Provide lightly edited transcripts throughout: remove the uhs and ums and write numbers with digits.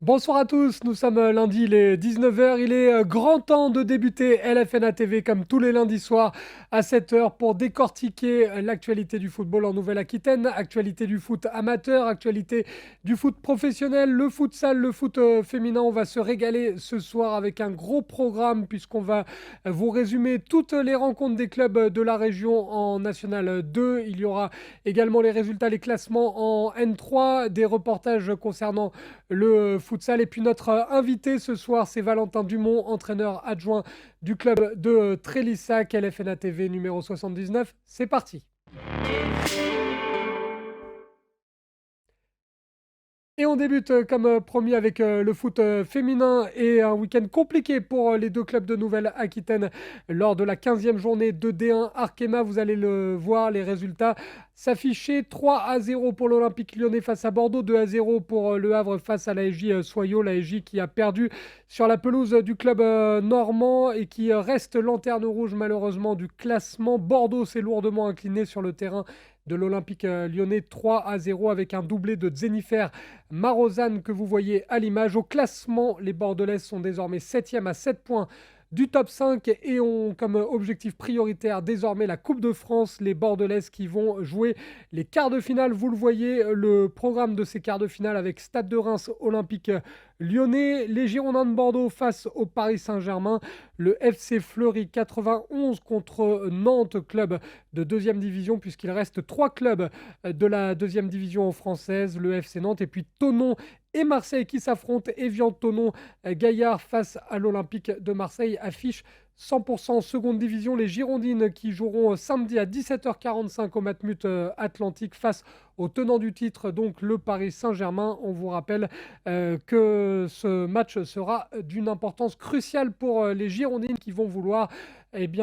Bonsoir à tous, nous sommes lundi, il est 19h, il est grand temps de débuter LFNA TV comme tous les lundis soirs à 7h pour décortiquer l'actualité du football en Nouvelle-Aquitaine, actualité du foot amateur, actualité du foot professionnel, le futsal, le foot féminin. On va se régaler ce soir avec un gros programme puisqu'on va vous résumer toutes les rencontres des clubs de la région en National 2. Il y aura également les résultats, les classements en N3, des reportages concernant le futsal. Et puis notre invité ce soir, c'est Valentin Dumont, entraîneur adjoint du club de Trélissac, LFNA TV numéro 79. C'est parti. Et on débute comme promis avec le foot féminin et un week-end compliqué pour les deux clubs de Nouvelle-Aquitaine lors de la 15e journée de D1 Arkema. Vous allez le voir, les résultats s'afficher 3-0 pour l'Olympique lyonnais face à Bordeaux, 2-0 pour Le Havre face à l'ASJ Soyaux. L'ASJ qui a perdu sur la pelouse du club normand et qui reste lanterne rouge malheureusement du classement. Bordeaux s'est lourdement incliné sur le terrain de l'Olympique lyonnais 3-0 avec un doublé de Zenifer Marozane que vous voyez à l'image. Au classement, les Bordelaises sont désormais 7e à 7 points du top 5 et ont comme objectif prioritaire désormais la Coupe de France. Les Bordelaises qui vont jouer les quarts de finale. Vous le voyez, le programme de ces quarts de finale avec Stade de Reims, Olympique lyonnais, les Girondins de Bordeaux face au Paris Saint-Germain, le FC Fleury 91 contre Nantes, club de deuxième division puisqu'il reste 3 clubs de la deuxième division française, le FC Nantes et puis Thonon et Marseille qui s'affrontent. Evian-Thonon Gaillard face à l'Olympique de Marseille affiche 100% seconde division. Les Girondines qui joueront samedi à 17h45 au Matmut Atlantique face au tenant du titre, donc le Paris Saint-Germain. On vous rappelle que ce match sera d'une importance cruciale pour les Girondines qui vont vouloir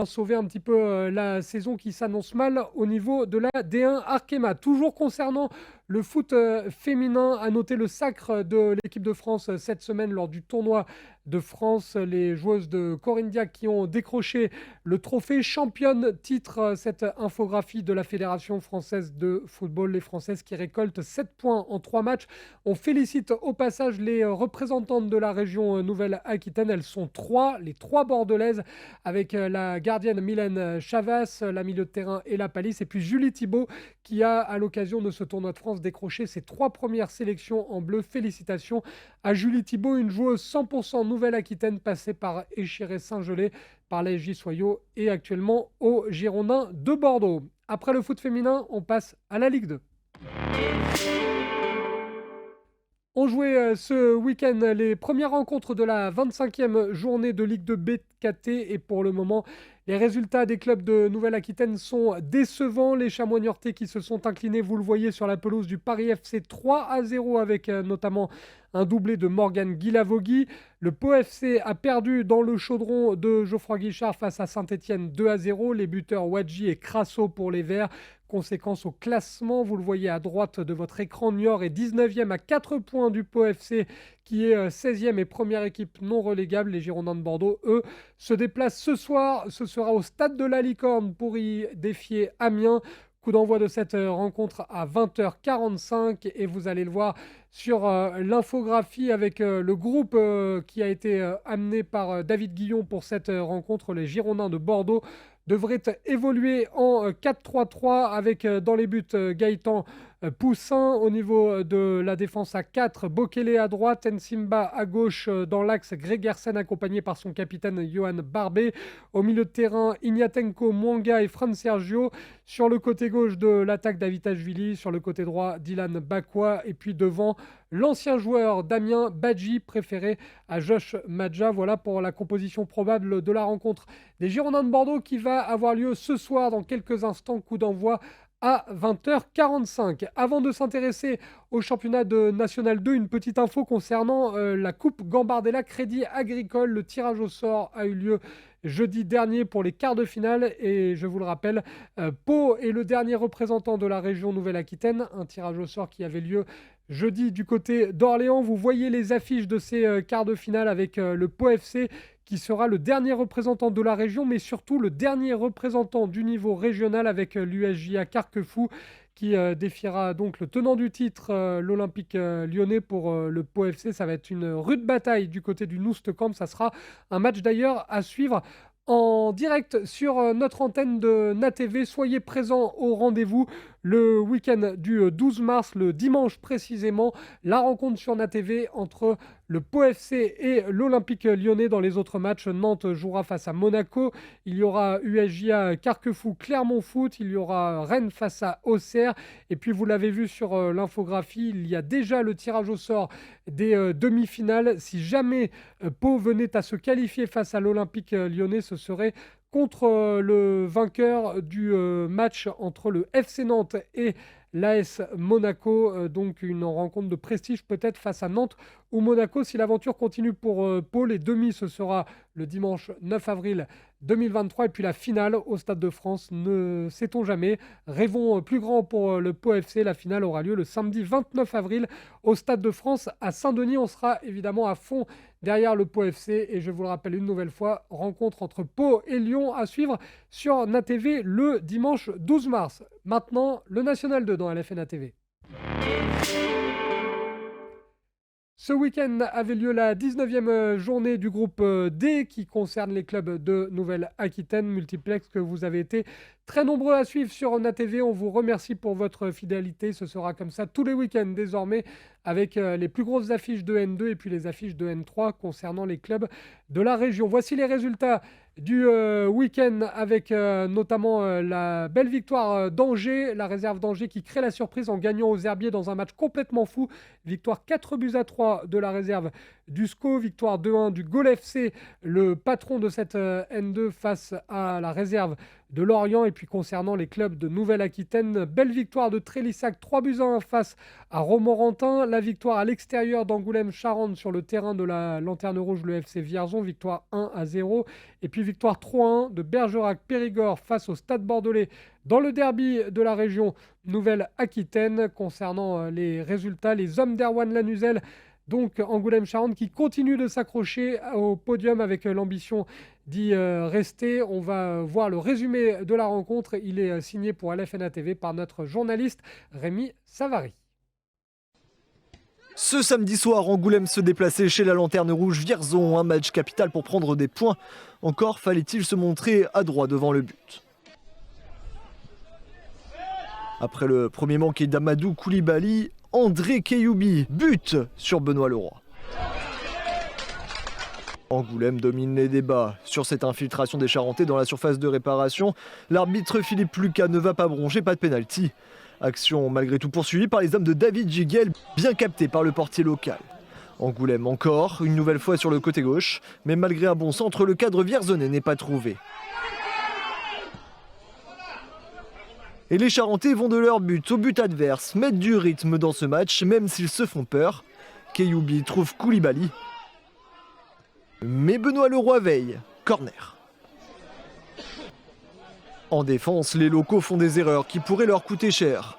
sauver un petit peu la saison qui s'annonce mal au niveau de la D1 Arkema. Toujours concernant le foot féminin, à noter le sacre de l'équipe de France cette semaine lors du tournoi de France. Les joueuses de Corinne Diacre qui ont décroché le trophée championne titre cette infographie de la Fédération française de football. Les Françaises qui récoltent 7 points en 3 matchs. On félicite au passage les représentantes de la région Nouvelle-Aquitaine. Elles sont 3, les 3 bordelaises avec la gardienne Mylène Chavas, la milieu de terrain et la palisse. Et puis Julie Thibault qui a à l'occasion de ce tournoi de France décroché ses 3 premières sélections en bleu. Félicitations à Julie Thibault, une joueuse 100% Nouvelle-Aquitaine passée par Échiré-Saint-Gelais, par l'ASJ Soyaux et actuellement aux Girondins de Bordeaux. Après le foot féminin, on passe à la Ligue 2. On jouait ce week-end les premières rencontres de la 25e journée de Ligue 2 BKT et pour le moment, les résultats des clubs de Nouvelle-Aquitaine sont décevants. Les Chamois niortais qui se sont inclinés, vous le voyez, sur la pelouse du Paris FC 3-0 avec notamment un doublé de Morgane Guilavogui. Le Pau FC a perdu dans le chaudron de Geoffroy Guichard face à Saint-Etienne 2-0. Les buteurs Wadji et Crasso pour les Verts. Conséquence au classement, vous le voyez à droite de votre écran, Niort est 19e à 4 points du Pau FC qui est 16e et première équipe non relégable. Les Girondins de Bordeaux, eux, se déplacent ce soir. Ce sera au stade de la Licorne pour y défier Amiens. Coup d'envoi de cette rencontre à 20h45 et vous allez le voir sur l'infographie avec le groupe qui a été amené par David Guillon pour cette rencontre. Les Girondins de Bordeaux devrait évoluer en 4-3-3 avec dans les buts Gaëtan Poussin. Au niveau de la défense à 4, Bokele à droite, Nsimba à gauche dans l'axe, Gregersen accompagné par son capitaine Johan Barbet. Au milieu de terrain, Ignatenko, Mwanga et Fran Sergio. Sur le côté gauche de l'attaque, Davitashvili. Sur le côté droit, Dylan Bakwa. Et puis devant, l'ancien joueur Damien Badji, préféré à Josh Madja. Voilà pour la composition probable de la rencontre des Girondins de Bordeaux qui va avoir lieu ce soir dans quelques instants. Coup d'envoi à 20h45. Avant de s'intéresser au championnat de National 2, une petite info concernant la Coupe Gambardella Crédit Agricole. Le tirage au sort a eu lieu jeudi dernier pour les quarts de finale et je vous le rappelle, Pau est le dernier représentant de la région Nouvelle-Aquitaine. Un tirage au sort qui avait lieu jeudi du côté d'Orléans. Vous voyez les affiches de ces quarts de finale avec le Pau FC qui sera le dernier représentant de la région, mais surtout le dernier représentant du niveau régional avec l'USJA Carquefou qui défiera donc le tenant du titre, l'Olympique lyonnais pour le Pau FC. Ça va être une rude bataille du côté du Noust Camp. Ça sera un match d'ailleurs à suivre en direct sur notre antenne de NATV. Soyez présents au rendez-vous le week-end du 12 mars, le dimanche précisément. La rencontre sur NATV entre le Pau FC et l'Olympique lyonnais. Dans les autres matchs, Nantes jouera face à Monaco. Il y aura USJA Carquefou Clermont Foot. Il y aura Rennes face à Auxerre. Et puis vous l'avez vu sur l'infographie, il y a déjà le tirage au sort des demi-finales. Si jamais Pau venait à se qualifier face à l'Olympique lyonnais, ce serait contre le vainqueur du match entre le FC Nantes et l'AS Monaco. Donc une rencontre de prestige peut-être face à Nantes ou Monaco. Si l'aventure continue pour Pau, les demi, ce sera le dimanche 9 avril 2023. Et puis la finale au Stade de France, ne sait-on jamais. Rêvons plus grand pour le Pau FC. La finale aura lieu le samedi 29 avril au Stade de France à Saint-Denis. On sera évidemment à fond derrière le Pau FC. Et je vous le rappelle une nouvelle fois, rencontre entre Pau et Lyon à suivre sur NATV le dimanche 12 mars. Maintenant, le National 2 dans LFN ATV. Ce week-end avait lieu la 19e journée du groupe D qui concerne les clubs de Nouvelle-Aquitaine, multiplex que vous avez été très nombreux à suivre sur NATV. On vous remercie pour votre fidélité. Ce sera comme ça tous les week-ends désormais avec les plus grosses affiches de N2 et puis les affiches de N3 concernant les clubs de la région. Voici les résultats du week-end avec notamment la belle victoire d'Angers, la réserve d'Angers qui crée la surprise en gagnant aux Herbiers dans un match complètement fou. Victoire 4-3 de la réserve du SCO, victoire 2-1 du Gol FC, le patron de cette N2 face à la réserve de Lorient. Et puis concernant les clubs de Nouvelle-Aquitaine, belle victoire de Trélissac 3-1 face à Romorantin, la victoire à l'extérieur d'Angoulême-Charente sur le terrain de la Lanterne Rouge, le FC Vierzon, victoire 1-0. Et puis victoire 3-1 de Bergerac-Périgord face au Stade Bordelais dans le derby de la région Nouvelle-Aquitaine. Concernant les résultats, les hommes d'Erwan Lanuzel, donc Angoulême-Charente, qui continue de s'accrocher au podium avec l'ambition d'y rester. On va voir le résumé de la rencontre. Il est signé pour LFN ATV par notre journaliste Rémi Savary. Ce samedi soir, Angoulême se déplaçait chez la Lanterne Rouge Vierzon, un match capital pour prendre des points. Encore fallait-il se montrer adroit devant le but. Après le premier manqué d'Amadou Koulibaly, André Keyoubi but sur Benoît Leroy. Angoulême domine les débats sur cette infiltration des Charentais dans la surface de réparation. L'arbitre Philippe Lucas ne va pas broncher, pas de pénalty. Action malgré tout poursuivie par les hommes de David Giguel, bien capté par le portier local. Angoulême encore, une nouvelle fois sur le côté gauche, mais malgré un bon centre, le cadre vierzonais n'est pas trouvé. Et les Charentais vont de leur but au but adverse, mettent du rythme dans ce match, même s'ils se font peur. Keyoubi trouve Koulibaly. Mais Benoît Leroy veille, corner. En défense, les locaux font des erreurs qui pourraient leur coûter cher.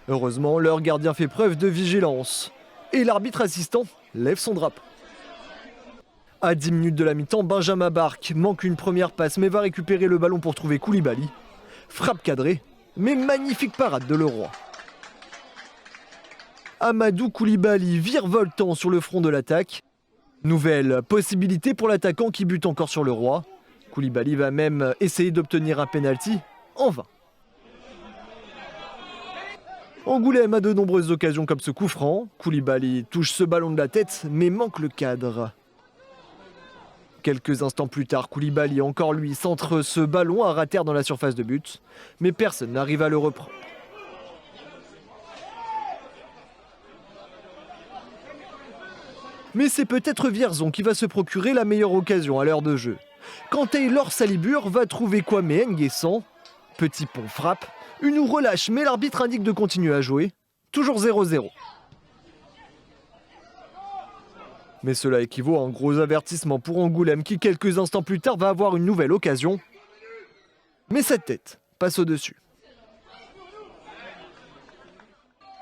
Heureusement, leur gardien fait preuve de vigilance. Et l'arbitre assistant lève son drapeau. À 10 minutes de la mi-temps, Benjamin Barque manque une première passe mais va récupérer le ballon pour trouver Koulibaly. Frappe cadrée, mais magnifique parade de Leroy. Amadou Koulibaly virevoltant sur le front de l'attaque. Nouvelle possibilité pour l'attaquant qui bute encore sur Leroy. Koulibaly va même essayer d'obtenir un penalty, en vain. Angoulême a de nombreuses occasions comme ce coup franc. Koulibaly touche ce ballon de la tête, mais manque le cadre. Quelques instants plus tard, Koulibaly, encore lui, centre ce ballon à ras terre dans la surface de but, mais personne n'arrive à le reprendre. Mais c'est peut-être Vierzon qui va se procurer la meilleure occasion à l'heure de jeu. Quand Taylor Salibur va trouver Kwame Nguessan, petit pont frappe, une relâche, mais l'arbitre indique de continuer à jouer. Toujours 0-0. Mais cela équivaut à un gros avertissement pour Angoulême qui quelques instants plus tard va avoir une nouvelle occasion. Mais cette tête passe au-dessus.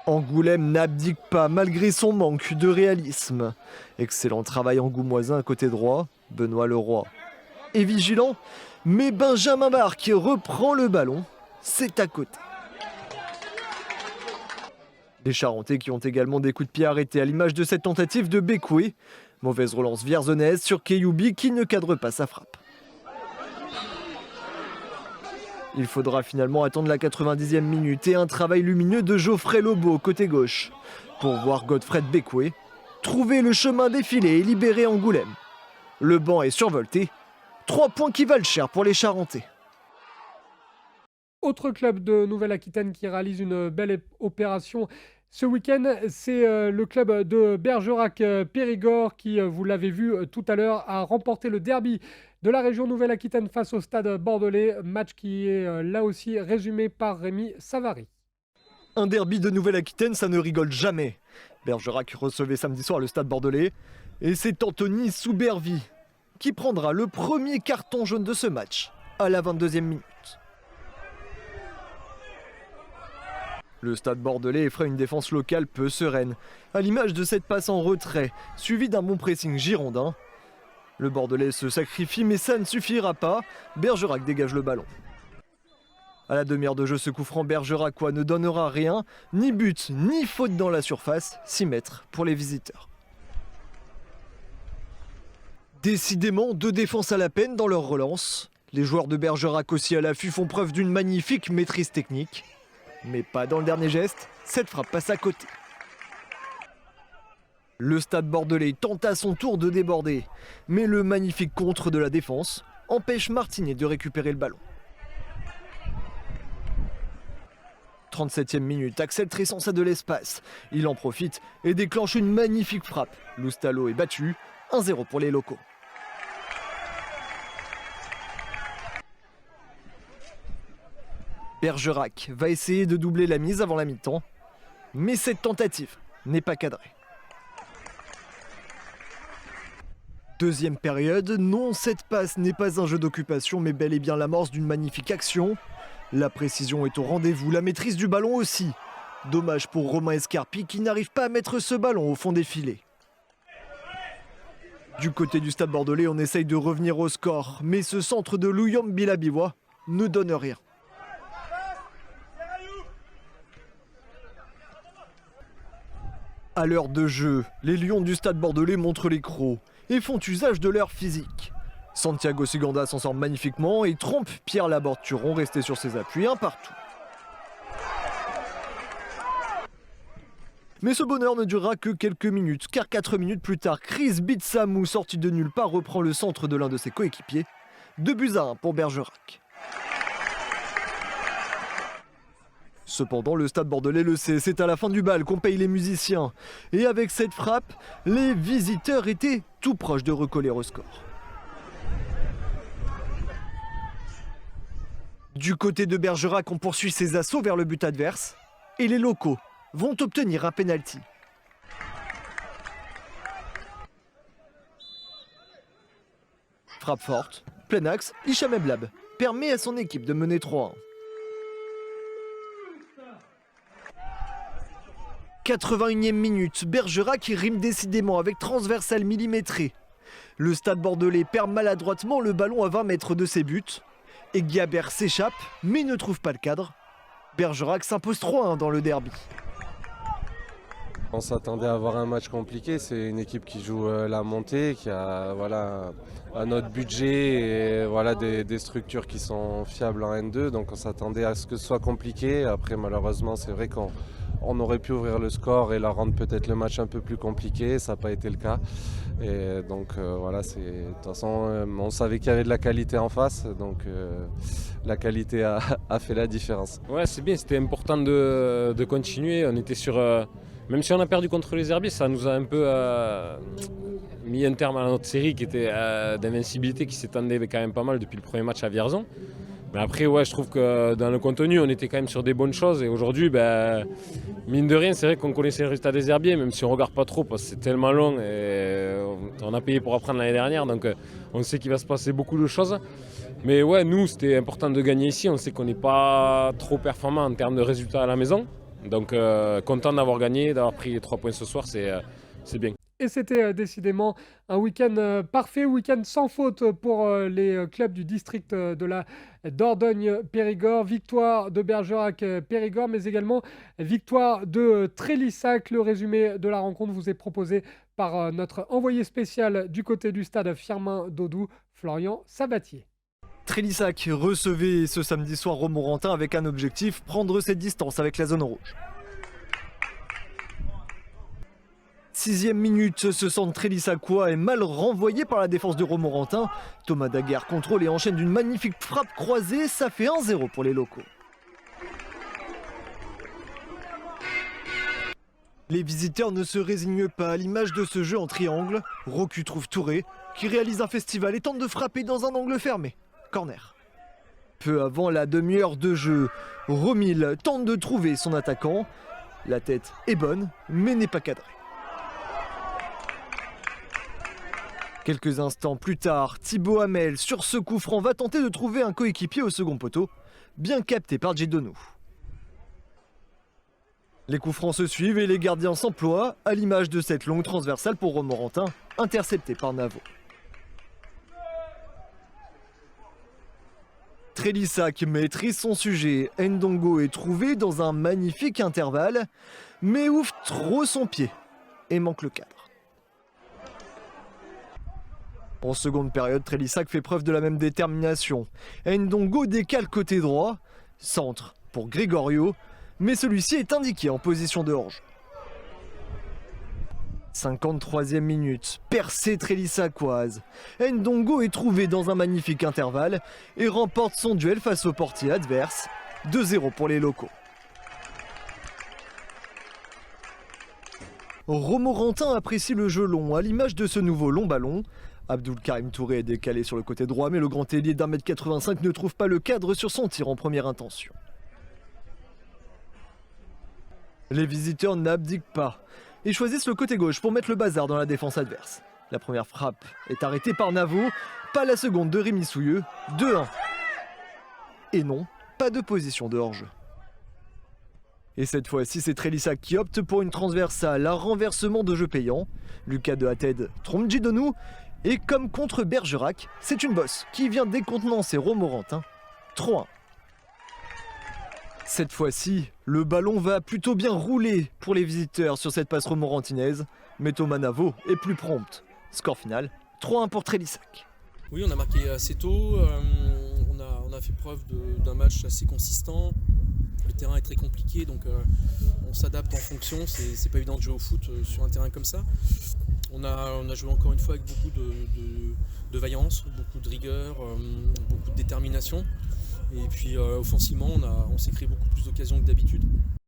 Angoulême n'abdique pas malgré son manque de réalisme. Excellent travail angoumoisin à côté droit. Benoît Leroy est vigilant, mais Benjamin Barque reprend le ballon. C'est à côté. Les Charentais qui ont également des coups de pied arrêtés à l'image de cette tentative de Bekoué. Mauvaise relance vierzonnaise sur Keyoubi qui ne cadre pas sa frappe. Il faudra finalement attendre la 90e minute et un travail lumineux de Geoffrey Lobo côté gauche pour voir Godfred Bekoué trouver le chemin défilé et libérer Angoulême. Le banc est survolté. 3 points qui valent cher pour les Charentais. Autre club de Nouvelle-Aquitaine qui réalise une belle opération ce week-end, c'est le club de Bergerac-Périgord qui, vous l'avez vu tout à l'heure, a remporté le derby de la région Nouvelle-Aquitaine face au Stade Bordelais. Match qui est là aussi résumé par Rémi Savary. Un derby de Nouvelle-Aquitaine, ça ne rigole jamais. Bergerac recevait samedi soir le Stade Bordelais et c'est Anthony Soubervie qui prendra le premier carton jaune de ce match à la 22e minute. Le Stade Bordelais fera une défense locale peu sereine, à l'image de cette passe en retrait, suivie d'un bon pressing girondin. Le Bordelais se sacrifie, mais ça ne suffira pas. Bergerac dégage le ballon. À la demi-heure de jeu, ce coup franc bergeracois ne donnera rien, ni but, ni faute dans la surface, 6 mètres pour les visiteurs. Décidément, 2 défenses à la peine dans leur relance. Les joueurs de Bergerac aussi à l'affût font preuve d'une magnifique maîtrise technique. Mais pas dans le dernier geste, cette frappe passe à côté. Le Stade Bordelais tente à son tour de déborder, mais le magnifique contre de la défense empêche Martinet de récupérer le ballon. 37e minute, Axel Tressens a de l'espace. Il en profite et déclenche une magnifique frappe. Loustalo est battu, 1-0 pour les locaux. Bergerac va essayer de doubler la mise avant la mi-temps, mais cette tentative n'est pas cadrée. Deuxième période, non, cette passe n'est pas un jeu d'occupation, mais bel et bien l'amorce d'une magnifique action. La précision est au rendez-vous, la maîtrise du ballon aussi. Dommage pour Romain Escarpi qui n'arrive pas à mettre ce ballon au fond des filets. Du côté du Stade Bordelais, on essaye de revenir au score, mais ce centre de Louyom Bilabiwa ne donne rien. À l'heure de jeu, les Lions du Stade Bordelais montrent les crocs et font usage de leur physique. Santiago Siganda s'en sort magnifiquement et trompe Pierre Laborde-Turon resté sur ses appuis, un partout. Mais ce bonheur ne durera que quelques minutes, car 4 minutes plus tard, Chris Bitsamou, sorti de nulle part, reprend le centre de l'un de ses coéquipiers. 2-1 pour Bergerac. Cependant, le Stade Bordelais le sait, c'est à la fin du bal qu'on paye les musiciens. Et avec cette frappe, les visiteurs étaient tout proches de recoller au score. Du côté de Bergerac, on poursuit ses assauts vers le but adverse. Et les locaux vont obtenir un pénalty. Frappe forte, plein axe, Hicham Eblab permet à son équipe de mener 3-1. 81e minute, Bergerac qui rime décidément avec transversal millimétré. Le Stade Bordelais perd maladroitement le ballon à 20 mètres de ses buts. Et Guiabert s'échappe, mais ne trouve pas le cadre. Bergerac s'impose 3-1 dans le derby. On s'attendait à avoir un match compliqué, c'est une équipe qui joue la montée, qui a un autre budget et des structures qui sont fiables en N2, donc on s'attendait à ce que ce soit compliqué. Après malheureusement c'est vrai qu'on aurait pu ouvrir le score et leur rendre peut-être le match un peu plus compliqué, ça n'a pas été le cas. Et donc de toute façon on savait qu'il y avait de la qualité en face, donc la qualité a fait la différence. Ouais, c'est bien, c'était important de continuer, on était sur... Même si on a perdu contre les Herbiers, ça nous a un peu mis un terme à notre série qui était d'invincibilité qui s'étendait quand même pas mal depuis le premier match à Vierzon. Mais après, ouais, je trouve que dans le contenu, on était quand même sur des bonnes choses. Et aujourd'hui, mine de rien, c'est vrai qu'on connaissait le résultat des Herbiers, même si on ne regarde pas trop parce que c'est tellement long. Et on a payé pour apprendre l'année dernière, donc on sait qu'il va se passer beaucoup de choses. Mais ouais, nous, c'était important de gagner ici. On sait qu'on n'est pas trop performant en termes de résultats à la maison. Donc content d'avoir gagné, d'avoir pris les 3 points ce soir, c'est bien. Et c'était décidément un week-end parfait, week-end sans faute pour les clubs du district de la Dordogne-Périgord. Victoire de Bergerac-Périgord, mais également victoire de Trélissac. Le résumé de la rencontre vous est proposé par notre envoyé spécial du côté du stade Firmin Dodou, Florian Sabatier. Trélissac recevait ce samedi soir Romorantin avec un objectif, prendre cette distance avec la zone rouge. 6e minute, ce centre Trélissacois est mal renvoyé par la défense de Romorantin. Thomas Daguerre contrôle et enchaîne d'une magnifique frappe croisée, ça fait 1-0 pour les locaux. Les visiteurs ne se résignent pas à l'image de ce jeu en triangle. Rocu trouve Touré, qui réalise un festival et tente de frapper dans un angle fermé. Corner. Peu avant la demi-heure de jeu, Romil tente de trouver son attaquant. La tête est bonne, mais n'est pas cadrée. Quelques instants plus tard, Thibaut Hamel, sur ce coup franc, va tenter de trouver un coéquipier au second poteau, bien capté par Djedonou. Les coups francs se suivent et les gardiens s'emploient, à l'image de cette longue transversale pour Romorantin, interceptée par Navo. Trélissac maîtrise son sujet. Ndongo est trouvé dans un magnifique intervalle, mais ouvre trop son pied et manque le cadre. En seconde période, Trélissac fait preuve de la même détermination. Ndongo décale côté droit, centre pour Gregorio, mais celui-ci est indiqué en position de hors-jeu. 53e minute, percée Trélissacoise. Ndongo est trouvé dans un magnifique intervalle et remporte son duel face au portier adverse. 2-0 pour les locaux. Romorantin apprécie le jeu long, à l'image de ce nouveau long ballon. Abdoul Karim Touré est décalé sur le côté droit, mais le grand ailier d'1,85 m ne trouve pas le cadre sur son tir en première intention. Les visiteurs n'abdiquent pas et choisissent le côté gauche pour mettre le bazar dans la défense adverse. La première frappe est arrêtée par Navo, pas la seconde de Rémi Souilleux, 2-1. Et non, pas de position de hors-jeu. Et cette fois-ci, c'est Trélissac qui opte pour une transversale, un renversement de jeu payant. Lucas de Hated trompe Djedonou, et comme contre Bergerac, c'est une bosse qui vient décontenancer Romorantin, 3-1. Cette fois-ci, le ballon va plutôt bien rouler pour les visiteurs sur cette passe romorantinaise, mais Thomas Navo est plus prompt. Score final, 3-1 pour Trélissac. Oui, on a marqué assez tôt, on a fait preuve d'un match assez consistant. Le terrain est très compliqué, donc on s'adapte en fonction, c'est pas évident de jouer au foot sur un terrain comme ça. On a joué encore une fois avec beaucoup de vaillance, beaucoup de rigueur, beaucoup de détermination. Et puis offensivement, on s'est créé beaucoup plus d'occasions que d'habitude.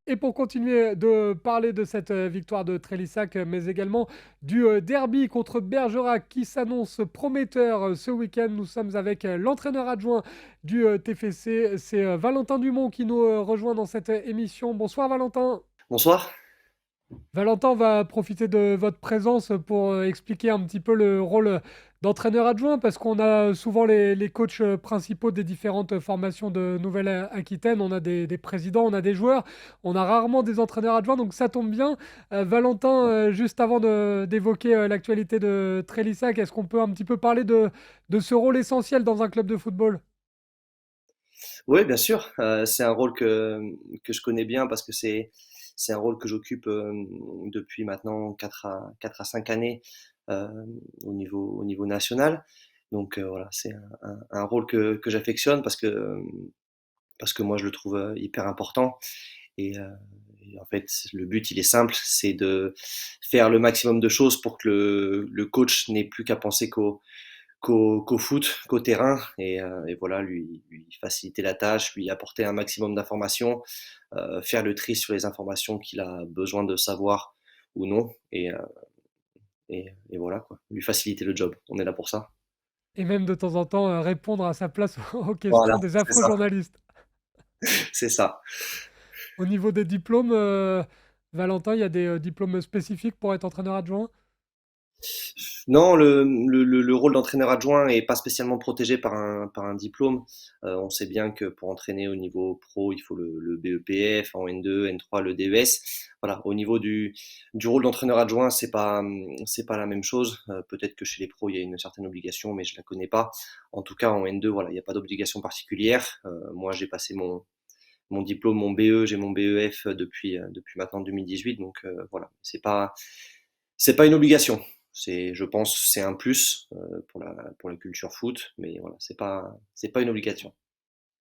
Et pour continuer de parler de cette victoire de Trélissac, mais également du derby contre Bergerac qui s'annonce prometteur ce week-end, nous sommes avec l'entraîneur adjoint du TFC, c'est Valentin Dumont qui nous rejoint dans cette émission. Bonsoir Valentin. Bonsoir. Valentin, on va profiter de votre présence pour expliquer un petit peu le rôle d'entraîneur adjoint, parce qu'on a souvent les coachs principaux des différentes formations de Nouvelle-Aquitaine. On a des présidents, on a des joueurs, on a rarement des entraîneurs adjoints, donc ça tombe bien. Valentin, juste avant d'évoquer l'actualité de Trélissac, est-ce qu'on peut un petit peu parler de ce rôle essentiel dans un club de football ? Oui, bien sûr. C'est un rôle que je connais bien parce que c'est un rôle que j'occupe depuis maintenant 4 à 5 années au niveau national. Donc voilà, c'est un rôle que j'affectionne parce que moi je le trouve hyper important. Et en fait, le but il est simple, c'est de faire le maximum de choses pour que le coach n'ait plus qu'à penser qu'au foot, qu'au terrain, et voilà, lui faciliter la tâche, lui apporter un maximum d'informations, faire le tri sur les informations qu'il a besoin de savoir ou non, et voilà quoi, lui faciliter le job. On est là pour ça. Et même de temps en temps répondre à sa place aux questions Voilà, des c'est affreux ça. journalistes. C'est ça. Au niveau des diplômes, Valentin, il y a des diplômes spécifiques pour être entraîneur adjoint ? Non, le rôle d'entraîneur adjoint est pas spécialement protégé par un diplôme. On sait bien que pour entraîner au niveau pro, il faut le BEPF, en N2, N3, le DES. Voilà, au niveau du rôle d'entraîneur adjoint, c'est pas la même chose. Peut-être que chez les pros, il y a une certaine obligation, mais je la connais pas. En tout cas, en N2, voilà, il n'y a pas d'obligation particulière. Moi, j'ai passé mon diplôme, mon BE, j'ai mon BEF depuis maintenant 2018, donc voilà, c'est pas une obligation. Je pense, c'est un plus pour la culture foot, mais voilà, c'est pas une obligation.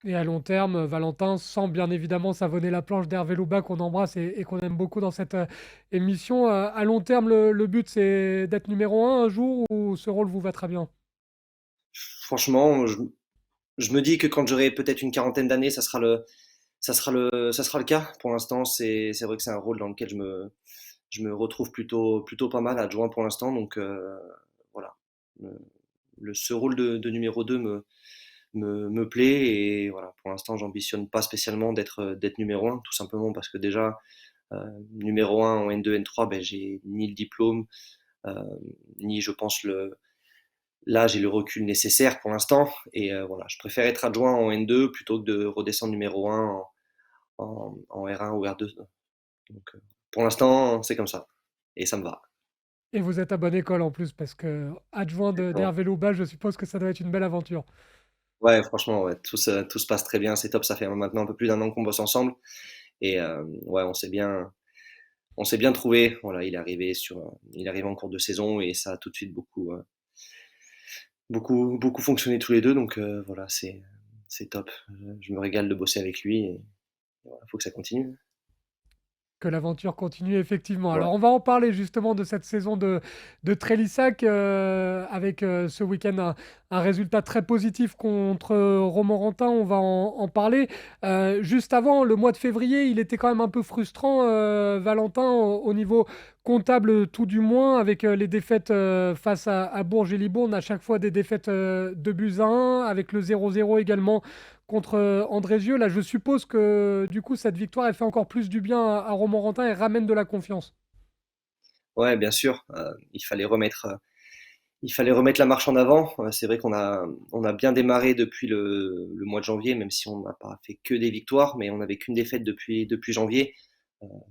Et à long terme, Valentin, sans bien évidemment savonner la planche d'Hervé Louba qu'on embrasse et qu'on aime beaucoup dans cette, émission, à long terme, le but, c'est d'être numéro un jour ou ce rôle vous va très bien? Franchement, je me dis que quand j'aurai peut-être une quarantaine d'années, ça sera le cas. Pour l'instant, c'est vrai que c'est un rôle dans lequel je me retrouve plutôt pas mal adjoint pour l'instant, donc voilà. Le, Ce rôle de numéro 2 me plaît et voilà, pour l'instant, j'ambitionne pas spécialement d'être numéro un, tout simplement parce que déjà, numéro un en N2, N3, ben, j'ai ni le diplôme, euh, ni je pense l'âge et le recul nécessaire pour l'instant. Et voilà, je préfère être adjoint en N2 plutôt que de redescendre numéro un en R1 ou R2. Donc pour l'instant, c'est comme ça. Et ça me va. Et vous êtes à bonne école en plus parce qu'adjoint Bon. d'Hervé Louba, je suppose que ça doit être une belle aventure. Ouais, franchement, ouais, tout se passe très bien, c'est top. Ça fait maintenant un peu plus d'un an qu'on bosse ensemble. Et ouais, on s'est bien trouvé. Voilà, il est arrivé en cours de saison et ça a tout de suite beaucoup fonctionné tous les deux. Donc voilà, c'est top. Je me régale de bosser avec lui et voilà, faut que ça continue. Que l'aventure continue effectivement. Ouais. Alors on va en parler justement de cette saison de Trélissac avec ce week-end un résultat très positif contre Romorantin, on va en parler. Juste avant, le mois de février, il était quand même un peu frustrant, Valentin, au niveau comptable tout du moins, avec les défaites face à Bourges et Libourne, à chaque fois des défaites 2 buts à 1, avec le 0-0 également contre Andrézieux. Là, je suppose que du coup, cette victoire, elle fait encore plus du bien à Romorantin et ramène de la confiance. Ouais, bien sûr. Il fallait remettre la marche en avant. C'est vrai on a bien démarré depuis le mois de janvier, même si on n'a pas fait que des victoires, mais on n'avait qu'une défaite depuis janvier.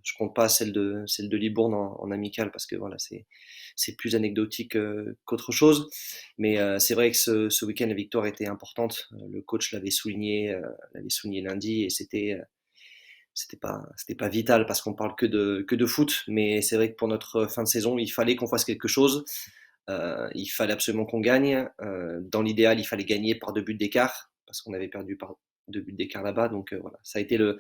Je compte pas celle de Libourne en amical parce que voilà, c'est plus anecdotique qu'autre chose. Mais c'est vrai que ce week-end, la victoire était importante. Le coach l'avait souligné lundi et c'était pas vital parce qu'on parle que de foot. Mais c'est vrai que pour notre fin de saison, il fallait qu'on fasse quelque chose. Il fallait absolument qu'on gagne. Dans l'idéal, il fallait gagner par 2 buts d'écart parce qu'on avait perdu par 2 buts d'écart là-bas. Donc voilà, ça a été le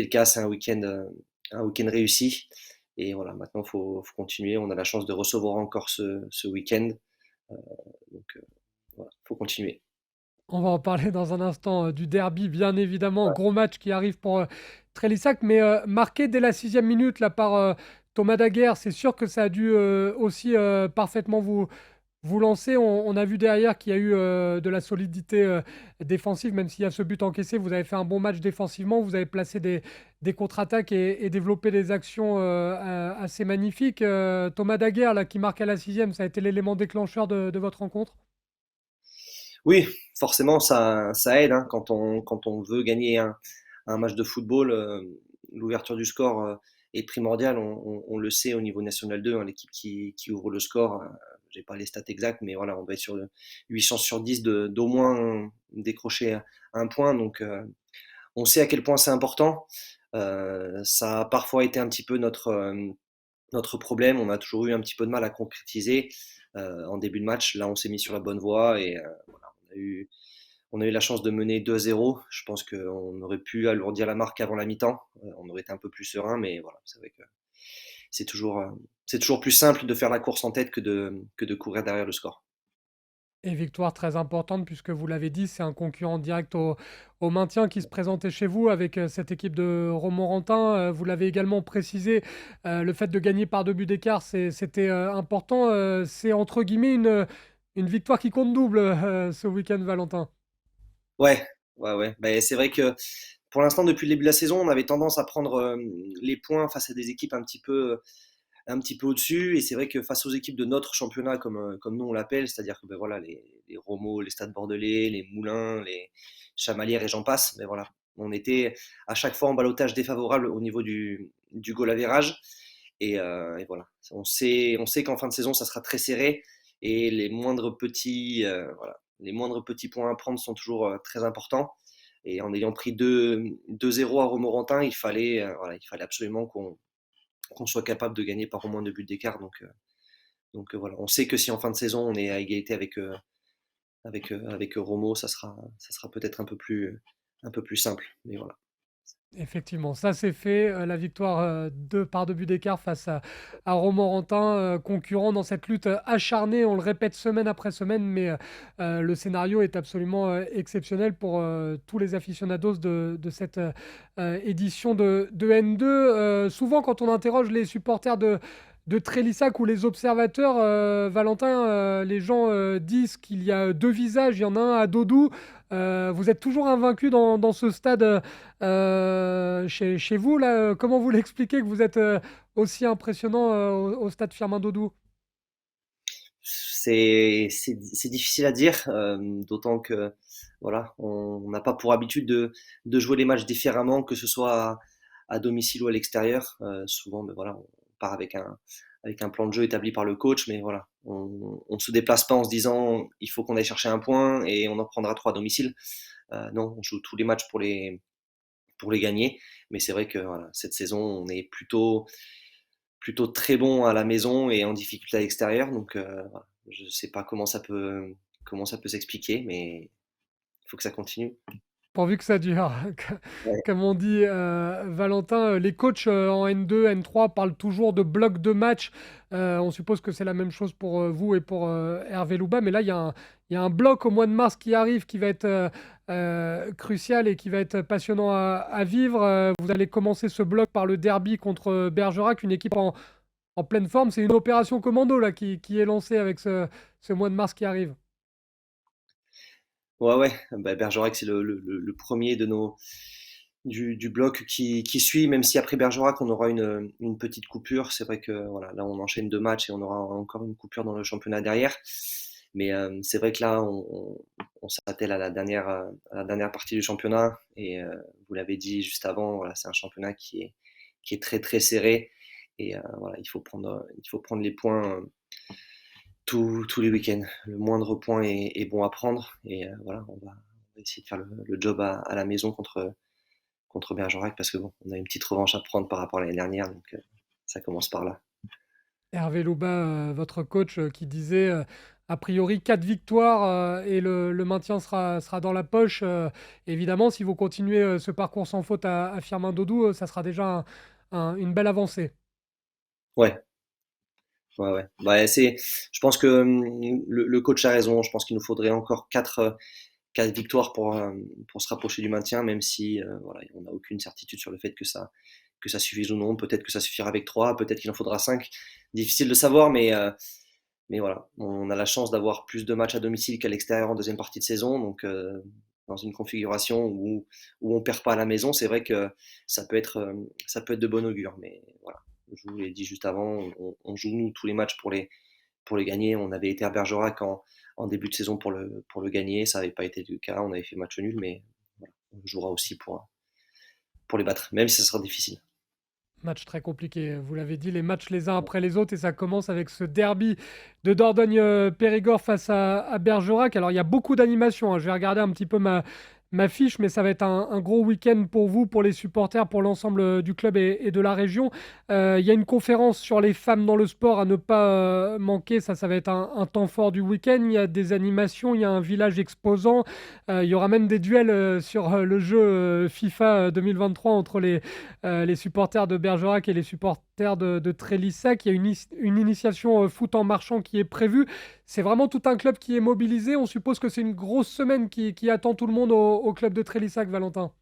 cas. C'est un week-end réussi. Et voilà, maintenant, faut continuer. On a la chance de recevoir encore ce week-end. Euh, donc voilà, faut continuer. On va en parler dans un instant du derby, bien évidemment. Ouais. Gros match qui arrive pour Trélissac, mais marqué dès la 6e minute là, par Thomas Daguerre. C'est sûr que ça a dû aussi parfaitement vous lancer. On a vu derrière qu'il y a eu de la solidité défensive, même s'il y a ce but encaissé. Vous avez fait un bon match défensivement. Vous avez placé des contre-attaques et développé des actions assez magnifiques. Thomas Daguerre, là, qui marque à la 6e, ça a été l'élément déclencheur de votre rencontre. Oui, forcément, ça aide hein, quand on veut gagner un match de football. L'ouverture du score est primordiale. On le sait au niveau national 2, hein, l'équipe qui ouvre le score. J'ai pas les stats exactes, mais voilà, on va être sur 8 chances sur 10 d'au moins décrocher un point. Donc, on sait à quel point c'est important. Ça a parfois été un petit peu notre problème. On a toujours eu un petit peu de mal à concrétiser en début de match. Là, on s'est mis sur la bonne voie et voilà, on a eu la chance de mener 2-0. Je pense qu'on aurait pu alourdir la marque avant la mi-temps. On aurait été un peu plus serein, mais voilà, c'est vrai que c'est toujours, euh, c'est toujours plus simple de faire la course en tête que de courir derrière le score. Et victoire très importante puisque vous l'avez dit, c'est un concurrent direct au maintien qui se présentait chez vous avec cette équipe de Romorantin. Vous l'avez également précisé, le fait de gagner par 2 buts d'écart, c'était important. C'est entre guillemets une victoire qui compte double ce week-end, Valentin. Ouais, ouais. Ben, c'est vrai que pour l'instant, depuis le début de la saison, on avait tendance à prendre les points face à des équipes un petit peu un petit peu au-dessus. Et c'est vrai que face aux équipes de notre championnat, comme nous on l'appelle, c'est-à-dire que voilà, les Romaux, les Stades Bordelais, les Moulins, les Chamalières et j'en passe, mais voilà, on était à chaque fois en ballottage défavorable au niveau du goal average. Et voilà, on sait qu'en fin de saison, ça sera très serré et voilà, les moindres petits points à prendre sont toujours très importants. Et en ayant pris 2-0 à Romorantin, voilà, il fallait absolument qu'on soit capable de gagner par au moins 2 buts d'écart. Donc voilà, on sait que si en fin de saison on est à égalité avec Romo, ça sera peut-être un peu plus simple. Mais voilà. Effectivement, ça c'est fait. La victoire par 2 buts d'écart face à Romorantin, concurrent dans cette lutte acharnée. On le répète semaine après semaine, mais le scénario est absolument exceptionnel pour tous les aficionados de cette édition de N2. Souvent, quand on interroge les supporters de Trélissac ou les observateurs, Valentin, les gens disent qu'il y a 2 visages. Il y en a un à Dodou. Vous êtes toujours invaincu dans ce stade chez vous, là. Comment vous l'expliquez que vous êtes aussi impressionnant au stade Firmin Dodou? C'est difficile à dire, d'autant que voilà, on n'a pas pour habitude de jouer les matchs différemment, que ce soit à domicile ou à l'extérieur. Souvent, ben voilà, on part avec un plan de jeu établi par le coach, mais voilà, on ne se déplace pas en se disant il faut qu'on aille chercher un point et on en prendra 3 à domicile. Non, on joue tous les matchs pour les gagner, mais c'est vrai que voilà, cette saison, on est plutôt très bon à la maison et en difficulté à l'extérieur. Donc, voilà. Je ne sais pas comment ça peut s'expliquer, mais il faut que ça continue. Pourvu que ça dure. Ouais. Comme on dit, Valentin, les coachs en N2, N3 parlent toujours de bloc de match. On suppose que c'est la même chose pour vous et pour Hervé Louba. Mais là, il y a un bloc au mois de mars qui arrive, qui va être crucial et qui va être passionnant à vivre. Vous allez commencer ce bloc par le derby contre Bergerac, une équipe en pleine forme. C'est une opération commando là, qui est lancée avec ce mois de mars qui arrive. Ouais, ouais. Bah, Bergerac, c'est le premier du bloc qui suit, même si après Bergerac, on aura une petite coupure. C'est vrai que voilà, là, on enchaîne 2 matchs et on aura encore une coupure dans le championnat derrière. Mais c'est vrai que là, on s'attelle à la dernière partie du championnat. Et vous l'avez dit juste avant, voilà, c'est un championnat qui est très très serré. Et voilà, il faut prendre les points tous les week-ends. Le moindre point est bon à prendre. Et voilà, on va essayer de faire le job à la maison contre Bergerac parce que bon, on a une petite revanche à prendre par rapport à l'année dernière. Donc ça commence par là. Hervé Louba, votre coach, qui disait, a priori 4 victoires, et le maintien sera dans la poche. Évidemment, si vous continuez, ce parcours sans faute à Firmin Dodou, ça sera déjà une belle avancée. Ouais, ouais, ouais. Bah, je pense que le coach a raison. Je pense qu'il nous faudrait encore 4 victoires pour se rapprocher du maintien, même si voilà, on n'a aucune certitude sur le fait que ça suffise ou non. Peut-être que ça suffira avec 3, peut-être qu'il en faudra 5. Difficile de savoir, mais voilà, on a la chance d'avoir plus de matchs à domicile qu'à l'extérieur en deuxième partie de saison. Donc, dans une configuration où on perd pas à la maison, c'est vrai que ça peut être de bon augure. Mais voilà, je vous l'ai dit juste avant, on joue nous tous les matchs pour les gagner. On avait été à Bergerac en début de saison pour le gagner. Ça n'avait pas été le cas. On avait fait match nul, mais voilà, on jouera aussi pour les battre, même si ça sera difficile. Match très compliqué, vous l'avez dit, les matchs les uns après les autres, et ça commence avec ce derby de Dordogne-Périgord face à Bergerac. Alors il y a beaucoup d'animations, hein. Je vais regarder un petit peu ma fiche, mais ça va être un gros week-end pour vous, pour les supporters, pour l'ensemble du club et de la région. Il y a une conférence sur les femmes dans le sport à ne pas manquer, ça va être un temps fort du week-end. Il y a des animations, il y a un village exposant, il y aura même des duels sur le jeu FIFA 2023 entre les supporters de Bergerac et les supporters de Trélissac. Il y a une initiation foot en marchant qui est prévue. C'est vraiment tout un club qui est mobilisé. On suppose que c'est une grosse semaine qui attend tout le monde au club de Trélissac, Valentin.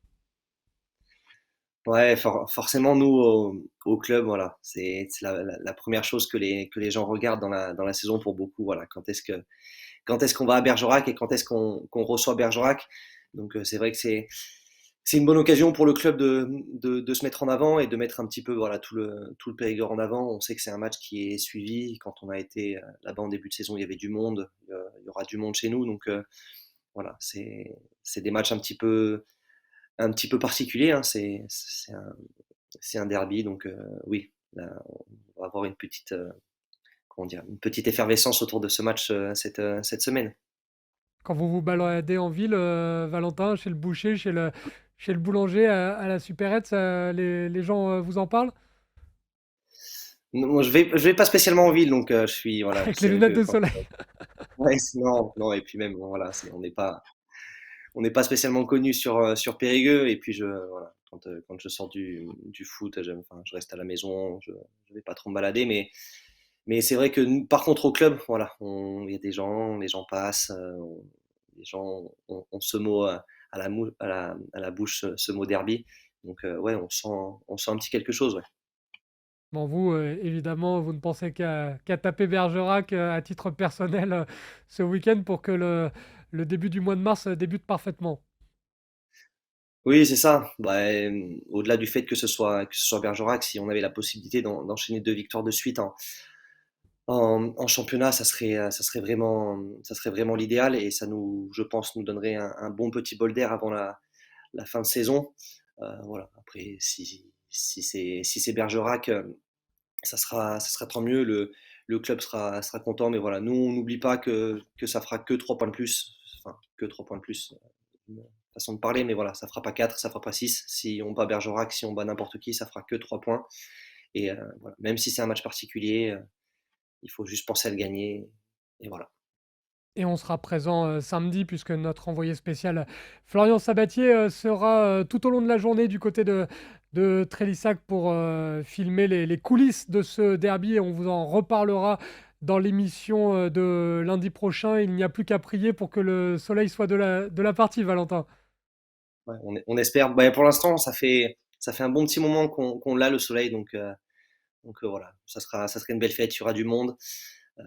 Ouais, forcément, nous, au club, voilà, c'est la première chose que les gens regardent dans la saison pour beaucoup. Voilà, quand est-ce qu'on va à Bergerac et quand est-ce qu'on reçoit Bergerac. Donc, c'est vrai que c'est une bonne occasion pour le club de se mettre en avant et de mettre un petit peu voilà, tout le Périgord en avant. On sait que c'est un match qui est suivi. Quand on a été là-bas en début de saison, il y avait du monde. Il y aura du monde chez nous. Donc voilà, c'est des matchs un petit peu particuliers, hein. C'est un derby. Donc oui, là, on va avoir une petite, comment dire, une petite effervescence autour de ce match cette semaine. Quand vous vous baladez en ville, Valentin, chez le boucher, chez le boulanger, à la supérette, les gens vous en parlent? Non, moi, je vais pas spécialement en ville, donc je suis voilà, Avec les c'est vrai lunettes que de quand soleil. ouais, non, non et puis même bon, voilà, on n'est pas spécialement connu sur Périgueux et puis voilà, quand je sors du foot, enfin, je reste à la maison, je vais pas trop me balader, mais c'est vrai que par contre au club, voilà, il y a des gens, les gens passent, les gens ont ce mot à la bouche, ce mot derby, donc ouais, on sent un petit quelque chose, ouais. Bon, vous, évidemment, vous ne pensez qu'à taper Bergerac, à titre personnel, ce week-end pour que le début du mois de mars, débute parfaitement. Oui, c'est ça. Bah, au-delà du fait que ce soit Bergerac, si on avait la possibilité d'enchaîner 2 victoires de suite en championnat, ça serait vraiment l'idéal et ça je pense, nous donnerait un bon petit bol d'air avant la fin de saison. Voilà. Après, si c'est Bergerac, ça sera tant mieux. Le club sera content, mais voilà, nous, on n'oublie pas que ça fera que 3 points de plus. Enfin, que 3 points de plus. Une façon de parler, mais voilà, ça fera pas 4, ça fera pas 6. Si on bat Bergerac, si on bat n'importe qui, ça fera que 3 points. Et voilà, même si c'est un match particulier, il faut juste penser à le gagner. Et voilà. Et on sera présent, samedi puisque notre envoyé spécial, Florian Sabatier, sera, tout au long de la journée du côté de Trélissac pour, filmer les coulisses de ce derby et on vous en reparlera dans l'émission, de lundi prochain. Il n'y a plus qu'à prier pour que le soleil soit de la partie, Valentin. Ouais, on espère. Bah, pour l'instant, ça fait un bon petit moment qu'on l'a, le soleil. Donc voilà, ça serait une belle fête. Il y aura du monde.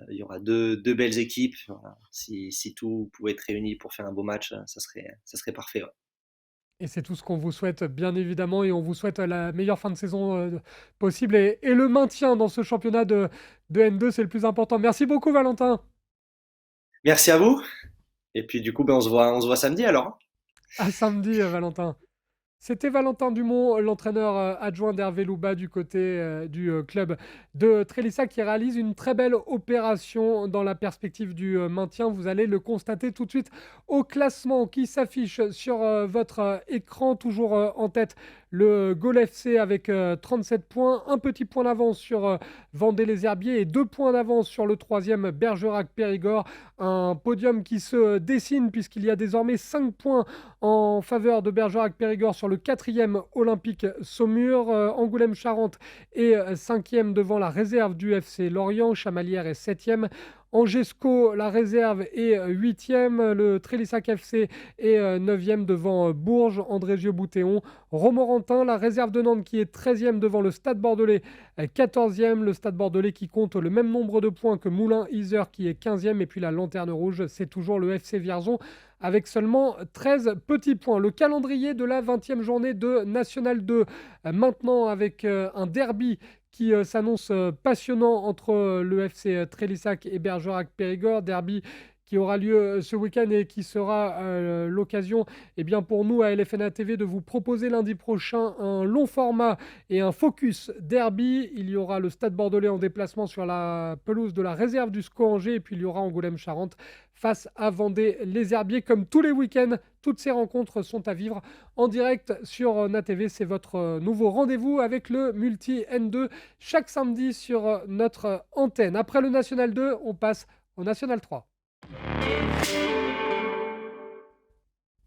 Il y aura deux belles équipes. Voilà. Si tout pouvait être réuni pour faire un beau match, ça serait parfait, ouais. Et c'est tout ce qu'on vous souhaite, bien évidemment, et on vous souhaite la meilleure fin de saison possible et le maintien dans ce championnat de N2, c'est le plus important. Merci beaucoup, Valentin. Merci à vous. Et puis du coup, ben, on se voit samedi alors, hein. À samedi, Valentin. C'était Valentin Dumont, l'entraîneur adjoint d'Hervé Louba du côté du club de Trélissa qui réalise une très belle opération dans la perspective du maintien. Vous allez le constater tout de suite au classement qui s'affiche sur votre écran, toujours en tête le Gol FC avec 37 points, un petit point d'avance sur Vendée-les-Herbiers et 2 points d'avance sur le troisième Bergerac-Périgord. Un podium qui se dessine puisqu'il y a désormais 5 points en faveur de Bergerac-Périgord sur le quatrième Olympique Saumur. Angoulême-Charente est cinquième devant la réserve du FC Lorient. Chamalières est septième. Angesco, la réserve, est huitième. Le Trélissac FC est neuvième devant Bourges, Andrézieux-Boutéon. Romorantin, la réserve de Nantes qui est 13e devant le Stade Bordelais, 14e. Le Stade Bordelais qui compte le même nombre de points que Moulins-Isère qui est 15e. Et puis la Lanterne Rouge, c'est toujours le FC Vierzon avec seulement 13 petits points. Le calendrier de la 20e journée de National 2, maintenant avec un derby qui s'annonce passionnant entre le FC Trélissac et Bergerac-Périgord. Derby qui aura lieu ce week-end et qui sera l'occasion pour nous à LFNA TV de vous proposer lundi prochain un long format et un focus derby. Il y aura le Stade Bordelais en déplacement sur la pelouse de la réserve du SCO Angers et puis il y aura Angoulême-Charente face à Vendée-les-Herbiers. Comme tous les week-ends, toutes ces rencontres sont à vivre en direct sur NATV. C'est votre nouveau rendez-vous avec le Multi N2 chaque samedi sur notre antenne. Après le National 2, on passe au National 3.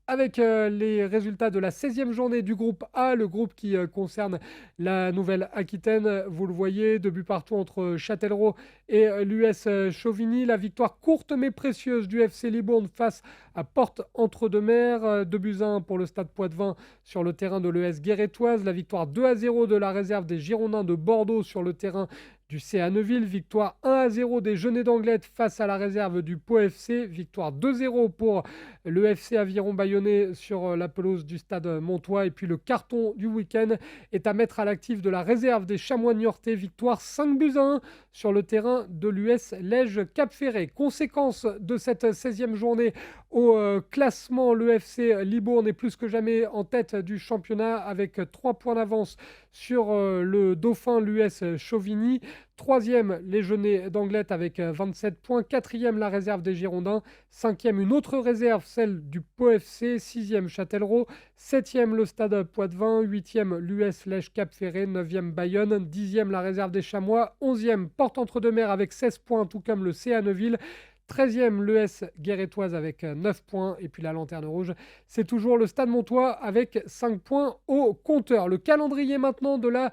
Avec les résultats de la 16e journée du groupe A, le groupe qui concerne la Nouvelle-Aquitaine. Vous le voyez, 2 buts partout entre Châtellerault et l'US Chauvigny. La victoire courte mais précieuse du FC Libourne face à Porte-Entre-deux-Mers. 2-1 pour le Stade Poitevin sur le terrain de l'ES Guérétoise. La victoire 2-0 de la réserve des Girondins de Bordeaux sur le terrain du CA Neuville. Victoire 1-0 des Genêts d'Anglet face à la réserve du Pau FC. Victoire 2-0 pour le FC Aviron Bayonnais sur la pelouse du stade Montois. Et puis le carton du week-end est à mettre à l'actif de la réserve des Chamois Niortais. Victoire 5-1 sur le terrain de l'US Lège Cap-Ferré. Conséquence de cette 16e journée au classement, le FC Libourne est plus que jamais en tête du championnat avec 3 points d'avance sur le dauphin, l'US Chauvigny. 3e, les Genêts d'Anglet avec 27 points. 4e, la réserve des Girondins. 5e, une autre réserve, celle du Pau FC. 6e, Châtellerault. 7e, le Stade Poitvin. 8e, l'US Lège Cap-Ferré. 9e, Bayonne. 10e, la réserve des Chamois. 11e, Porte-Entre-deux-Mers avec 16 points, tout comme le CA Neuville. 13e, l'ES Guérétoise avec 9 points. Et puis la Lanterne Rouge, c'est toujours le Stade Montois avec 5 points au compteur. Le calendrier maintenant de la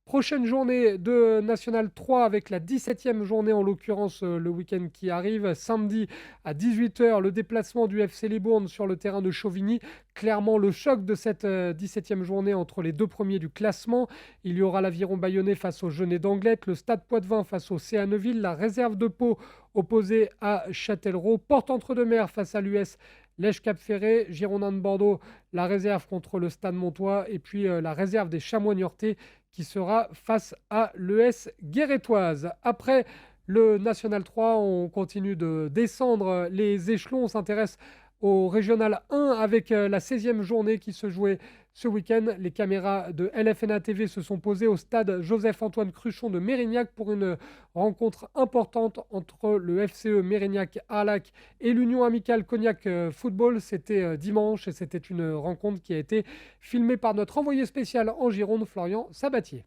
prochaine journée de National 3 avec la 17e journée, en l'occurrence le week-end qui arrive. Samedi à 18h, le déplacement du FC Libourne sur le terrain de Chauvigny. Clairement le choc de cette 17e journée entre les deux premiers du classement. Il y aura l'Aviron Bayonnais face aux Genêts d'Anglet, le Stade Poitvin face au CA Neuville, la réserve de Pau opposée à Châtellerault, Porte-Entre-deux-Mers face à l'US Lège Cap-Ferré, Girondins de Bordeaux, la réserve contre le Stade Montois et puis la réserve des Chamois Niortais qui sera face à l'ES Guérétoise. Après le National 3, on continue de descendre les échelons. On s'intéresse au Régional 1 avec la 16e journée qui se jouait ce week-end. Les caméras de LFNA TV se sont posées au stade Joseph-Antoine Cruchon de Mérignac pour une rencontre importante entre le FCE Mérignac-Arlac et l'Union Amicale Cognac Football. C'était dimanche et c'était une rencontre qui a été filmée par notre envoyé spécial en Gironde, Florian Sabatier.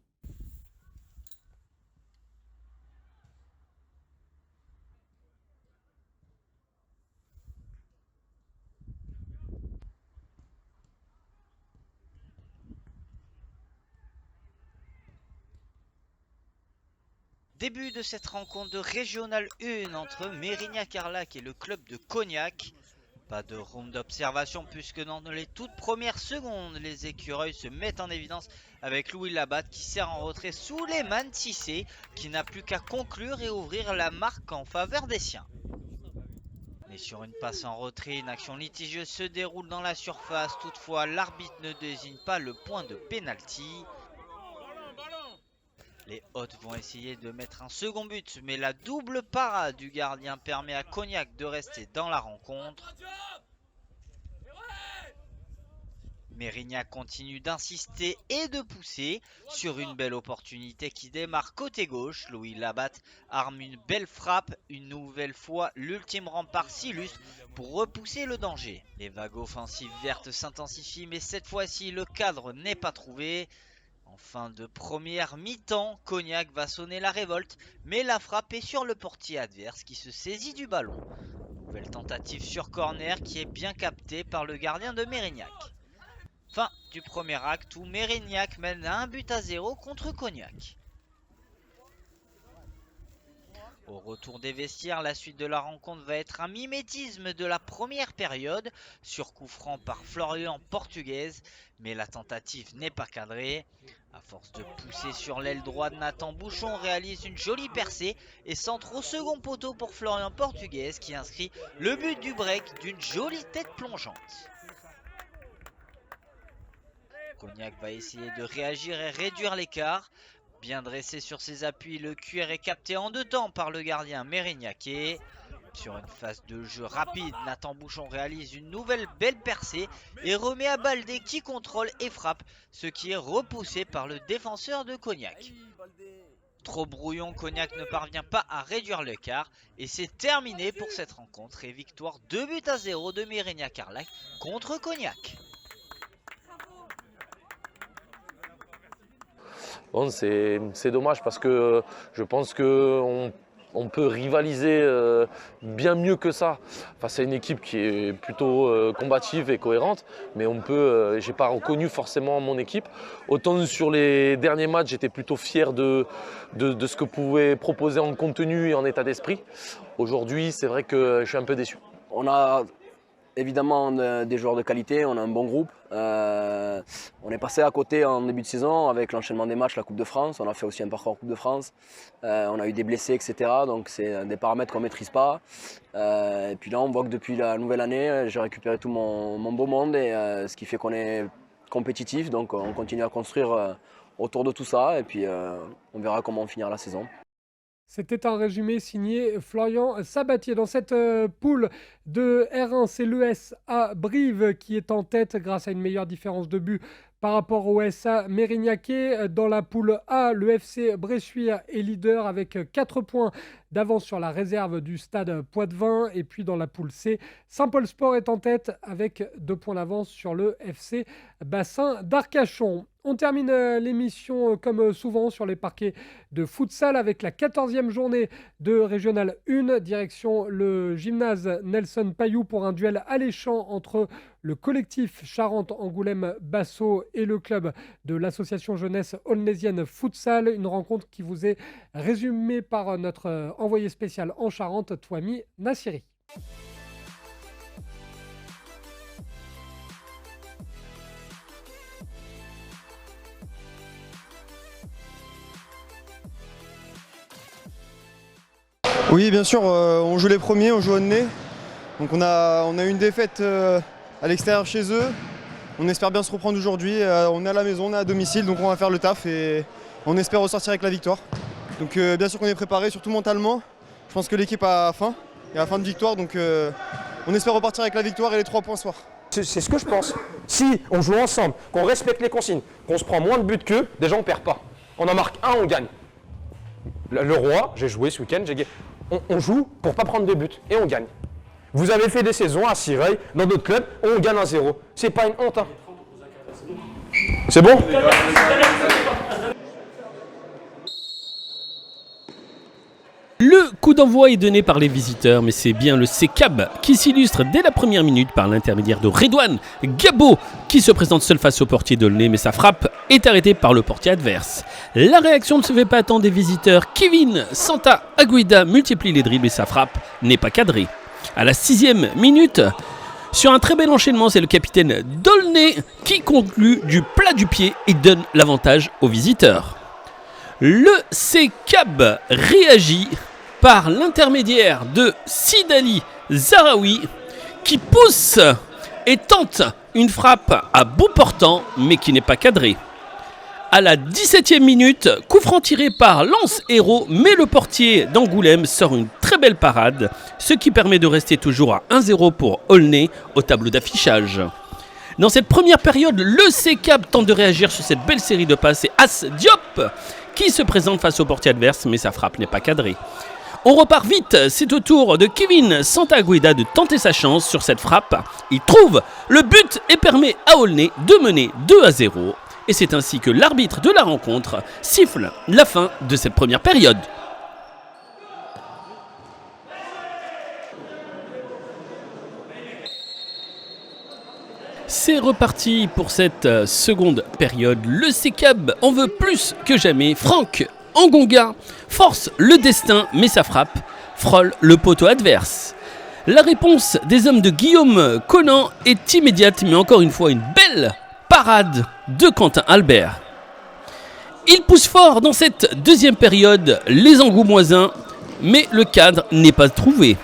Début de cette rencontre de Régional 1 entre Mérignac-Arlac et le club de Cognac. Pas de round d'observation puisque dans les toutes premières secondes, les écureuils se mettent en évidence avec Louis Labatte qui sert en retrait Souleymane Cissé qui n'a plus qu'à conclure et ouvrir la marque en faveur des siens. Mais sur une passe en retrait, une action litigieuse se déroule dans la surface. Toutefois, l'arbitre ne désigne pas le point de pénalty. Les Hôtes vont essayer de mettre un second but, mais la double parade du gardien permet à Cognac de rester dans la rencontre. Mérignac continue d'insister et de pousser sur une belle opportunité qui démarre côté gauche. Louis Labatte arme une belle frappe, une nouvelle fois l'ultime rempart s'illustre pour repousser le danger. Les vagues offensives vertes s'intensifient, mais cette fois-ci le cadre n'est pas trouvé. En fin de première mi-temps, Cognac va sonner la révolte, mais la frappe est sur le portier adverse qui se saisit du ballon. Nouvelle tentative sur corner qui est bien captée par le gardien de Mérignac. Fin du premier acte où Mérignac mène 1-0 contre Cognac. Au retour des vestiaires, la suite de la rencontre va être un mimétisme de la première période, sur coup franc par Florian Portugaise, mais la tentative n'est pas cadrée. À force de pousser sur l'aile droite, Nathan Bouchon réalise une jolie percée et centre au second poteau pour Florian Portugaise qui inscrit le but du break d'une jolie tête plongeante. Cognac va essayer de réagir et réduire l'écart. Bien dressé sur ses appuis, le cuir est capté en deux temps par le gardien mérignacais. Sur une phase de jeu rapide, Nathan Bouchon réalise une nouvelle belle percée et remet à Baldé qui contrôle et frappe, ce qui est repoussé par le défenseur de Cognac. Trop brouillon, Cognac ne parvient pas à réduire l'écart et c'est terminé pour cette rencontre et victoire 2-0 de Mérignac-Arlac contre Cognac. Bon, c'est dommage parce que je pense qu'on peut rivaliser bien mieux que ça face à une équipe qui est plutôt combative et cohérente, mais j'ai pas reconnu forcément mon équipe. Autant sur les derniers matchs, j'étais plutôt fier de ce que pouvait proposer en contenu et en état d'esprit. Aujourd'hui, c'est vrai que je suis un peu déçu. On a évidemment des joueurs de qualité, on a un bon groupe. On est passé à côté en début de saison avec l'enchaînement des matchs, la Coupe de France. On a fait aussi un parcours en Coupe de France. On a eu des blessés, etc. Donc c'est des paramètres qu'on ne maîtrise pas. Et puis là, on voit que depuis la nouvelle année, j'ai récupéré tout mon beau monde, et ce qui fait qu'on est compétitif. Donc on continue à construire autour de tout ça, et puis on verra comment on finira la saison. C'était un résumé signé Florian Sabatier. Dans cette poule de R1, c'est l'ES à Brive qui est en tête grâce à une meilleure différence de but par rapport au SA Mérignaquais. Dans la poule A, le FC Bressuire est leader avec 4 points d'avance sur la réserve du stade Poitvin. Et puis dans la poule C, Saint-Paul Sport est en tête avec 2 points d'avance sur le FC Bassin d'Arcachon. On termine l'émission comme souvent sur les parquets de futsal avec la 14e journée de Régional 1, direction le gymnase Nelson Payou pour un duel alléchant entre le collectif Charente-Angoulême-Basso et le club de l'association jeunesse aulnaisienne futsal. Une rencontre qui vous est résumée par notre envoyé spécial en Charente, Touami Nassiri. Oui, bien sûr, on joue les premiers, on joue au nez. Donc on a eu une défaite à l'extérieur chez eux. On espère bien se reprendre aujourd'hui. On est à la maison, on est à domicile, donc on va faire le taf et on espère ressortir avec la victoire. Donc bien sûr qu'on est préparé, surtout mentalement. Je pense que l'équipe a faim et a faim de victoire, donc on espère repartir avec la victoire et les 3 points ce soir. C'est ce que je pense. Si on joue ensemble, qu'on respecte les consignes, qu'on se prend moins de buts qu'eux, déjà on perd pas. On en marque un, on gagne. Le Roi, j'ai joué ce week-end, on joue pour pas prendre de buts et on gagne. Vous avez fait des saisons à Cireuil, dans d'autres clubs, on gagne 1-0. C'est pas une honte. Hein. C'est bon ? Le coup d'envoi est donné par les visiteurs, mais c'est bien le CCAB qui s'illustre dès la première minute par l'intermédiaire de Redouane Gabo, qui se présente seul face au portier d'Aulnay, mais sa frappe est arrêtée par le portier adverse. La réaction ne se fait pas attendre des visiteurs. Kevin Santa Aguida multiplie les dribbles et sa frappe n'est pas cadrée. À la 6e minute, sur un très bel enchaînement, c'est le capitaine d'Aulnay qui conclut du plat du pied et donne l'avantage aux visiteurs. Le CCAB réagit par l'intermédiaire de Sidali Zaraoui qui pousse et tente une frappe à bout portant mais qui n'est pas cadrée. À la 17e minute, coup franc tiré par Lance Hérault, mais le portier d'Angoulême sort une très belle parade, ce qui permet de rester toujours à 1-0 pour Aulnay au tableau d'affichage. Dans cette première période, le CCAB tente de réagir sur cette belle série de passes et As Diop qui se présente face au portier adverse, mais sa frappe n'est pas cadrée. On repart vite, c'est au tour de Kevin Santaguida de tenter sa chance sur cette frappe. Il trouve le but et permet à Aulnay de mener 2-0. Et c'est ainsi que l'arbitre de la rencontre siffle la fin de cette première période. C'est reparti pour cette seconde période. Le CCAB en veut plus que jamais. Franck Angonga force le destin, mais sa frappe frôle le poteau adverse. La réponse des hommes de Guillaume Conan est immédiate, mais encore une fois une belle parade de Quentin Albert. Il pousse fort dans cette deuxième période les Angoumoisins, mais le cadre n'est pas trouvé.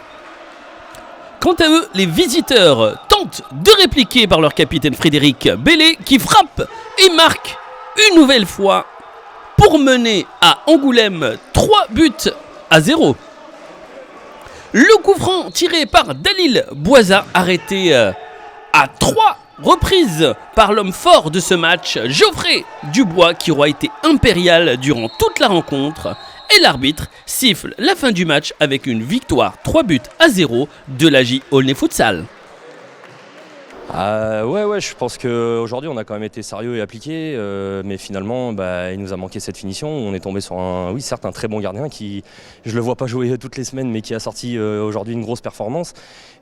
Quant à eux, les visiteurs tentent de répliquer par leur capitaine Frédéric Bellé qui frappe et marque une nouvelle fois pour mener à Angoulême 3-0. Le coup franc tiré par Dalil Boisa, arrêté à 3 reprises par l'homme fort de ce match, Geoffrey Dubois, qui aura été impérial durant toute la rencontre. Et l'arbitre siffle la fin du match avec une victoire 3-0 de l'AJ Aulnay Futsal. Ouais, je pense qu'aujourd'hui on a quand même été sérieux et appliqué, mais finalement il nous a manqué cette finition. On est tombé sur un très bon gardien qui, je le vois pas jouer toutes les semaines, mais qui a sorti aujourd'hui une grosse performance.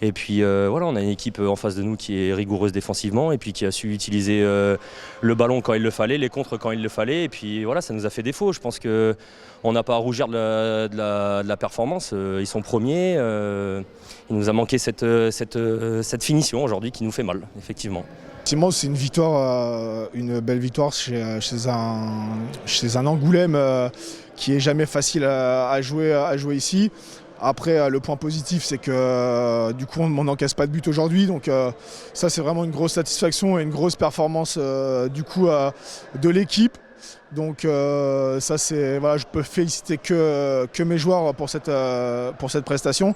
Et puis on a une équipe en face de nous qui est rigoureuse défensivement et puis qui a su utiliser le ballon quand il le fallait, les contres quand il le fallait. Et puis voilà, ça nous a fait défaut. Je pense qu'on n'a pas à rougir de la performance. Ils sont premiers. Il nous a manqué cette finition aujourd'hui qui nous fait mal, effectivement. Effectivement, c'est une belle victoire chez un Angoulême qui est jamais facile à jouer ici. Après, le point positif, c'est que du coup, on n'encaisse pas de but aujourd'hui. Donc ça, c'est vraiment une grosse satisfaction et une grosse performance de l'équipe. Donc ça, voilà, je peux féliciter que mes joueurs pour cette prestation.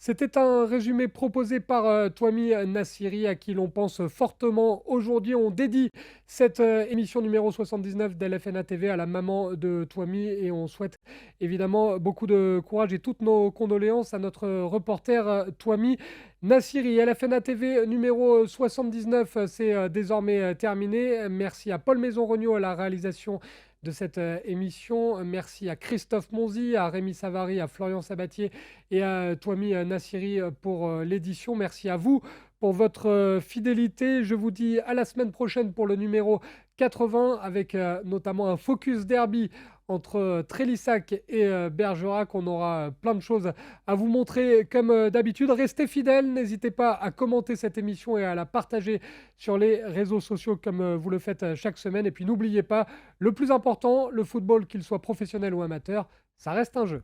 C'était un résumé proposé par Touamy Nassiri, à qui l'on pense fortement. Aujourd'hui, on dédie cette émission numéro 79 d'LFNA TV à la maman de Touamy, et on souhaite évidemment beaucoup de courage et toutes nos condoléances à notre reporter Touamy Nassiri. LFNA TV numéro 79, c'est désormais terminé. Merci à Paul Maison-Regnault à la réalisation de cette émission. Merci à Christophe Monzi, à Rémi Savary, à Florian Sabatier et à Touamy Nassiri pour l'édition. Merci à vous pour votre fidélité. Je vous dis à la semaine prochaine pour le numéro 80, avec notamment un focus derby entre Trélissac et Bergerac. On aura plein de choses à vous montrer comme d'habitude. Restez fidèles, n'hésitez pas à commenter cette émission et à la partager sur les réseaux sociaux comme vous le faites chaque semaine. Et puis n'oubliez pas, le plus important, le football, qu'il soit professionnel ou amateur, ça reste un jeu.